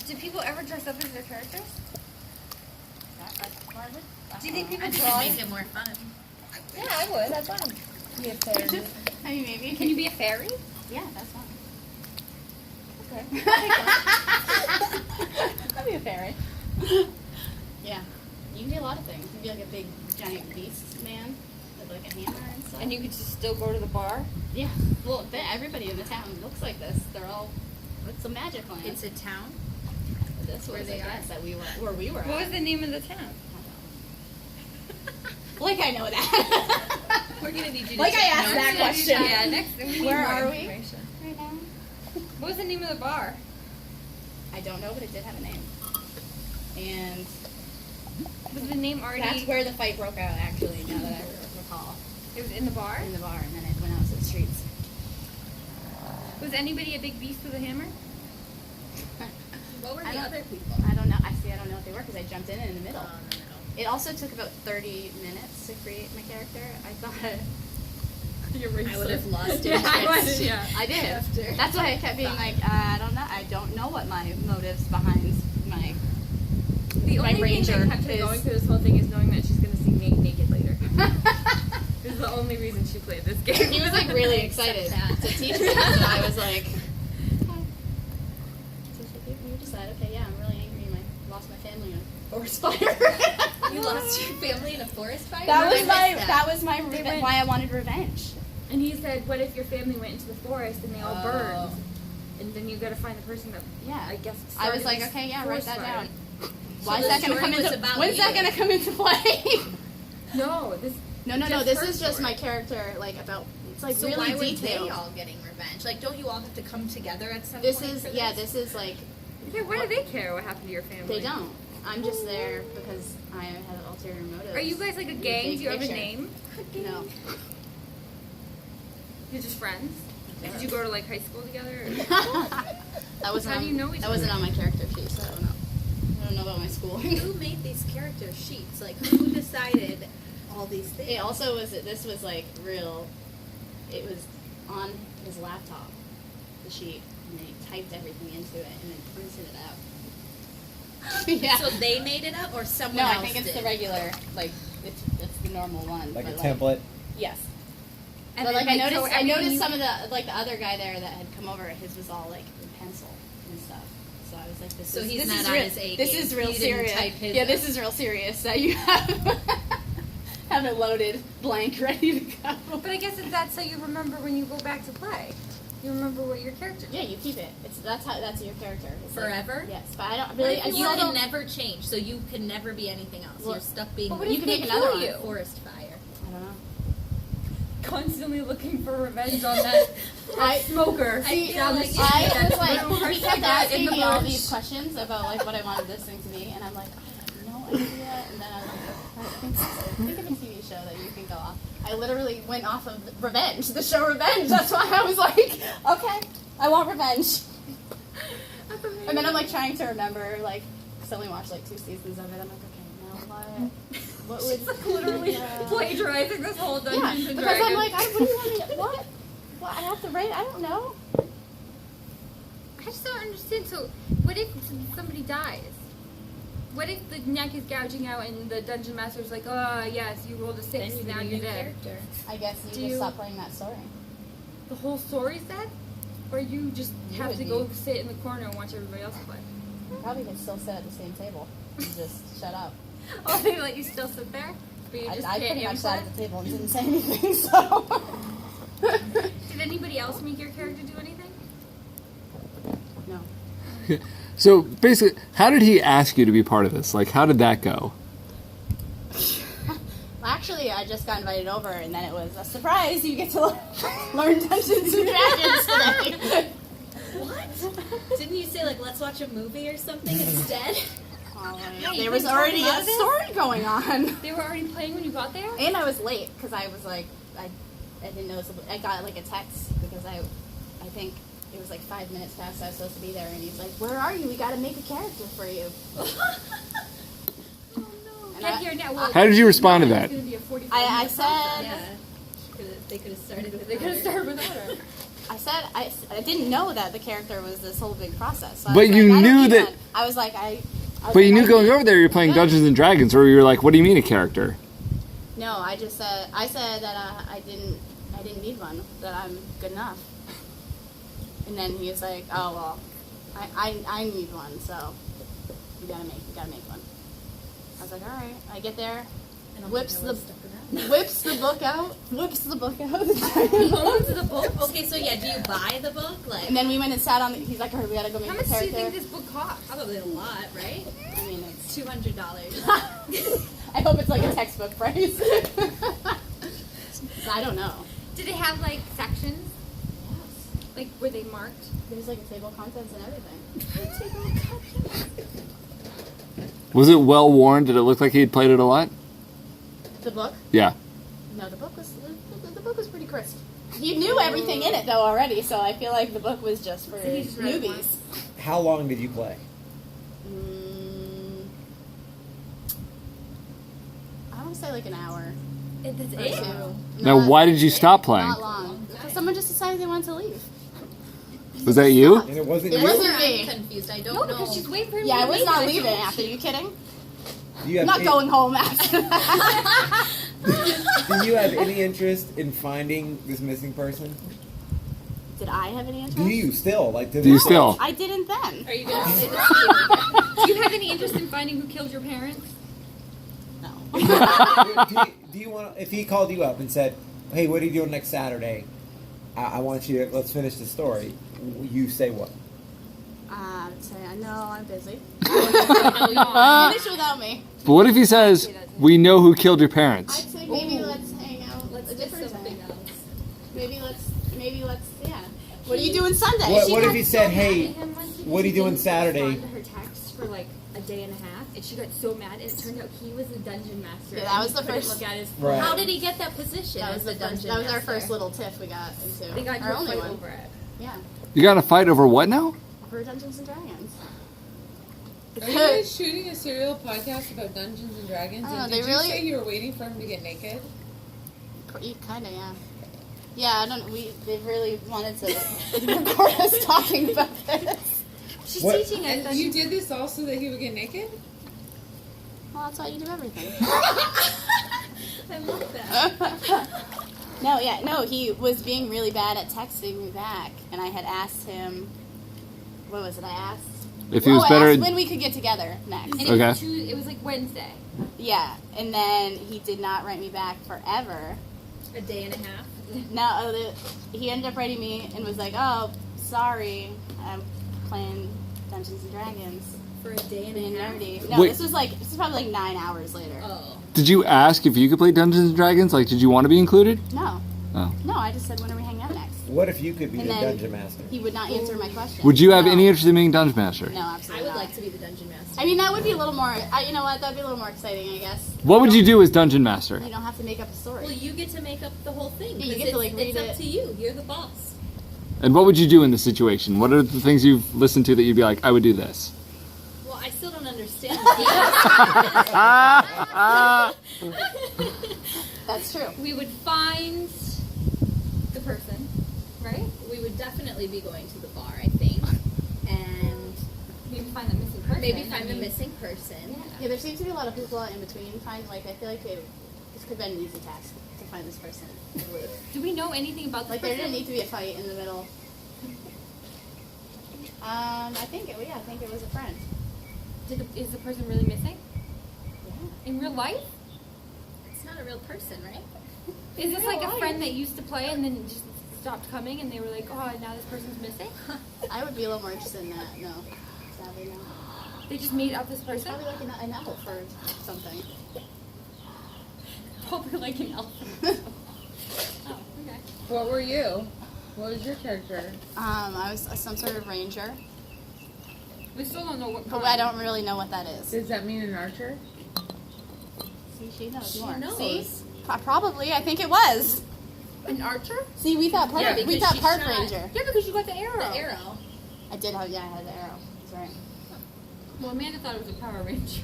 Do people ever dress up as their characters? Do you think people I think draw? it'd make it more fun. Yeah, I would. That's fun. Be a fairy. I mean, maybe. Can you be a fairy? Yeah, that's fun. Okay. I'd be a fairy. Yeah. You can be a lot of things. You can be like a big, giant beast man with like a hammer and stuff. And you could just still go to the bar? Yeah. Well, everybody in the town looks like this. They're all, it's a magic land. It's a town. This where was, they I are. guess, that we were, where we were What at. was the name of the town? Like I know that. We're gonna need you to Like I take asked notes. that question. Yeah, next. We need Where more are we? information. Right now? What was the name of the bar? I don't know, but it did have a name. And Was the name already? that's where the fight broke out, actually, now that I recall. It was in the bar. In the bar, and then it went out to the streets. Was anybody a big beast with a hammer? What were I the don't- other people? I don't know. I don't know what they were because I jumped in the middle. Oh, in the middle. It also took about 30 minutes to create my character. I thought I would have lost Yeah, I interest. would, yeah. I did. After That's why I kept being like, I don't know. I don't know what my motives behind my The my only ranger thing that kept her is. going through this whole thing is knowing that she's going to see Nate naked later. This is the only reason she played this game. He was like really I accept excited that. to teach me, and I was like, okay. So you decide, okay, yeah, I'm really angry. I lost my family in a forest fire. You lost your family in a forest fire? That I was missed my that. that was my They reve- went- why I wanted revenge. And he said, what if your family went into the forest and they all Oh. burned? And then you got to find the person that, Yeah. I guess, I was started like, this okay, yeah, write forest that fire. down. Why is the that going to story come was into? about When's that you. going to come into play? No, this. No. Just This her is just story. my character, like about. It's like So really why were detailed. they all getting revenge? Like, don't you all have to come together at some This point is for yeah. this? This is like Yeah, why do they care what happened to your family? they don't. I'm just there because I have ulterior motives. Are you guys like a in the gang? big Do you have a picture. name? No. You're just friends? Like, did you go to like high school together? Or? That wasn't. How on, do you know each That wasn't other? on my character sheet, so I don't know. I don't know about my school. Who made these character sheets? Like, who decided all these things? It also was. This was like real. It was on his laptop, the sheet, and they typed everything into it and then printed it out. Yeah. So they made it up, or someone No, else I think it's did? the regular. Like it's the normal one. Like a but, template. Yes. And But then, like I so noticed, I everything noticed you- some of the like the other guy there that had come over. His was all like in pencil and stuff. So I was like, this So is he's this not is on real, his A This game. is real He didn't serious. type his Yeah, up. this is real serious. That you have have it loaded, blank, ready to go. But I guess that's how you remember when you go back to play. You remember what your character did. Yeah, you keep it. It's that's your character. It's like- Forever? yes, but I don't What really. if you you can don't. never change, so you can never be anything else. Well, You're stuck being but what you if can they make another kill one. you? forest fire. I don't know. Constantly looking for revenge on that I- smoker. I feel down the like- street I that's was like, real he kept in asking the me all bush. these questions about like what I wanted this thing to be, and I'm like, I have no idea. And then I was like, think of a TV show that you can go off. I literally went off of Revenge, the show Revenge. That's why I was like, okay, I want revenge. And then I'm like trying to remember, like, because I only watched like 2 seasons of it. I'm like, okay, now what? What would She's like literally plagiarizing this whole Yeah, Dungeons and because Dragons. I'm like, what do you want me to, what? What, I have to write? I don't know. I just don't understand. So, what if somebody dies? What if the neck is gouging out and the dungeon master's like, oh, yes, you rolled a 6, Then you now need a you're new dead. character. I guess you Do just you- stop playing that story. The whole story's dead? Or you just You have would to be. go sit in the corner and watch everybody else play? You probably could still sit at the same table. You just shut up. Oh, they let you still sit there? But you I just pretty can't much sat input? at the table and didn't say anything, so. Did anybody else make your character do anything? No. So basically, how did he ask you to be part of this? Like, how did that go? Well, actually, I just got invited over, and then it was a surprise. You get to learn Dungeons and Dragons today. What? Didn't you say, like, let's watch a movie or something instead? Well, you there was couldn't already talk a about this? story going on. They were already playing when you got there? And I was late because I was like, I didn't know. I got like a text because I think it was like 5 minutes past I was supposed to be there, and he's like, "Where are you? We got to make a character for you." Oh no. And Get I- here now. Well, How did you respond to it's that? gonna be a 45 I minute said, process. Yeah. They could have started with They could have started without her. I didn't know that the character was this whole big process. So I But was you like, I don't knew need that- one. I was like, But you knew I going need- over there you're playing Yeah. Dungeons and Dragons, or you were like, what do you mean a character? No, I said that I didn't need one, that I'm good enough. And then he was like, oh well, I need one, so you gotta make one. I was like, all right. I get there, whips the book out. Owns the book? Okay, so yeah, do you buy the book? Like, And then we went and sat on the, he's like, all right, we gotta go make How the much do you character. think this book cost? probably a lot, right? I mean, it's, $200. I hope it's like a textbook price. I don't know. Did it have like sections? Like were they marked? There's like a table of contents and everything. Was it well worn? Did it look like he had played it a lot? The book? Yeah. No, the book was pretty crisp. You knew everything in it though already, so I feel like the book was just for So he just read it newbies. once. How long did you play? I want to say like an hour That's or it? two. Now, why did you stop playing? Not long. Because someone just decided they wanted to leave. Was that you? And it wasn't It you? wasn't I'm me. confused. I don't No, know. because she's waiting for him. Yeah, to I was leave, not and I leaving told- after. You kidding? Do you I'm have not going home after that. Do you have any interest in finding this missing person? Did I have any interest? Do you still like? Do you still? I didn't then. Are you going to say this? Do you have any interest in finding who killed your parents? No. do you want? If he called you up and said, "Hey, what are you doing next Saturday? I want you to let's finish the story." You say what? I'd say, I know, I'm busy. But Finish without me. what if he says, we know who killed your I'd parents? say maybe let's hang out Let's a do different something time. else. Maybe let's, yeah. What are you doing Sunday? What if he said, "Hey, what are you doing He Saturday?" didn't respond to her text for like a day and a half, and she got so mad, and it turned out he was the dungeon master. Yeah, that and was he the couldn't first- Look at his Right. How did he get that position That as was the the first, dungeon that was our master? first little tiff we got into. They got our into a only fight one. over it. Yeah. You got in a fight over what now? For Dungeons and Dragons. Are you guys shooting a serial podcast about Dungeons and Dragons? I don't know, And they did really- you say you were waiting for him to get naked? Kinda, yeah. Yeah, I don't. They really wanted to record us talking about this. She's What- teaching us. And you did this all so that he would get naked? Well, that's why you do everything. I love that. No, he was being really bad at texting me back, and I had asked him. What was it? I asked. If he was I better asked at... when we could get together next. And Okay. it was like Wednesday. Yeah, and then he did not write me back forever. A day and a half. No, he ended up writing me and was like, "Oh, sorry, I'm playing Dungeons and Dragons, For a day and being a half. nerdy." No, Wait. this was probably like 9 hours later. Oh. Did you ask if you could play Dungeons and Dragons? Like, did you want to be included? No, Oh. no, I just said, "When are we hanging out next?" What if you could be And the then- dungeon master? He would not answer my question. Would you have No. any interest in being Dungeon Master? No, I absolutely would not. like to be the dungeon master. I mean, that would be a little more. You know what? That'd be a little more exciting, I guess. What would you do as Dungeon Master? You don't have to make up a story. Well, you get to make up the whole thing. Yeah, you 'cause get to, like, it's read up it. to you. You're the boss. And what would you do in this situation? What are the things you've listened to that you'd be like, I would do this? Well, I still don't understand. That's true. We would find the person, right? We would definitely be going to the bar, I think, and Maybe find the missing person. maybe I find the mean, missing person. Yeah, there seems to be a lot of people in between. I feel like this could have been an easy task to find this person. I believe. Do we know anything about this Like, there person? didn't need to be a fight in the middle. I think it was a friend. Is the person really missing? Yeah. In real life? It's not a real person, right? Is this Real like a life. friend that used to play and then just stopped coming and they were like, oh, now this person's missing? I would be a little more interested in that. No, sadly no. They just made up this It's person? probably like an elf or something. Probably like an elf. Oh, okay. What were you? What was your character? I was some sort of ranger, We still don't know what but kind. I don't really know what that is. Does that mean an archer? See, she knows She more. knows. See? Probably. I think it was. An archer? See, we thought Yeah, we because thought she park shot. ranger. Yeah, because you got the arrow. The arrow. I did have, I had the arrow. That's right. Well, Amanda thought it was a Power Ranger.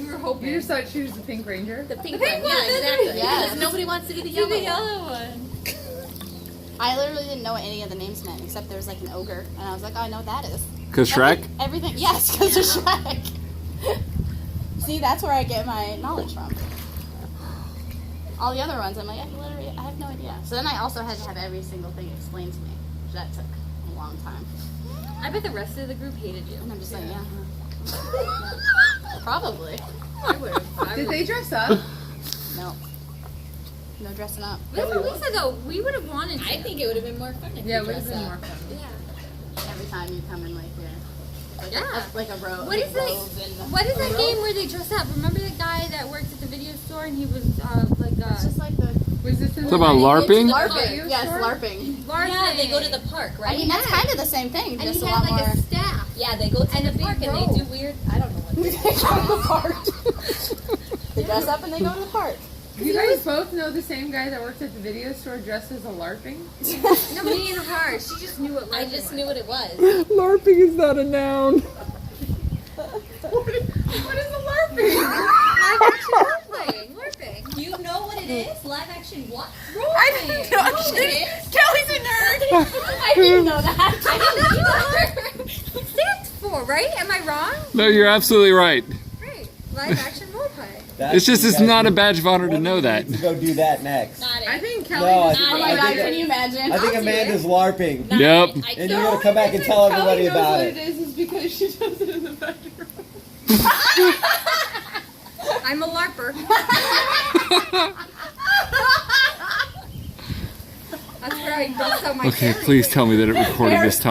We were hoping. You just thought she was the Pink Ranger? The pink pink one. one, Yeah, exactly. Yes. Because nobody wants to be the You're yellow the one. yellow one. I literally didn't know what any of the names meant, except there was like an ogre, and I was like, oh, I know what that is. Cause Shrek. Everything, yes, because of Shrek. See, that's where I get my knowledge from. All the other ones, I'm like, I have no idea. So then I also had to have every single thing explained to me. That took a long time. I bet the rest of the group hated you. And I'm just like, yeah. Probably. I would have. Did they dress up? No. No dressing up. That's what Lisa though. We would have wanted to. I think it would have been more fun if Yeah, you it would have dressed been up. more fun. Every time you come in like here. Like Yeah. like a robe. What is What is that game where they dress up? Remember the guy that worked at the video store and he was like It's just like the Was this in It's about LARPing? LARPing. Yes, LARPing. Yeah, they go to the park, right? I mean, that's kind of the same thing, and just he a had lot like more. a staff. Yeah, they go to And a the big park and robe. they do weird. I don't know what they They go to the park. They dress up and they go to the park. You guys both know the same guy that worked at the video store dressed as a LARPing? No, me and her. She just knew what. I just knew what it was. LARPing is not a noun. What is a LARPing? Live action role playing. LARPing. You know what it is? Live action what? I didn't know. Kelly's a nerd. I didn't know that. I didn't know. It stands for, right? Am I wrong? No, you're absolutely right. Right. Live action role play. It's just it's not a badge of honor to know that. To go do that next. Not I it. think Kelly No, I was think- Oh my god, can you imagine? I think Amanda's LARPing. Not Yep. it. I And you're can't. gonna come back and tell everybody Kelly knows about what it. it is because she does it in the bedroom. I'm a LARPer. That's right. Don't tell my Okay, parents. please tell me that it recorded this time.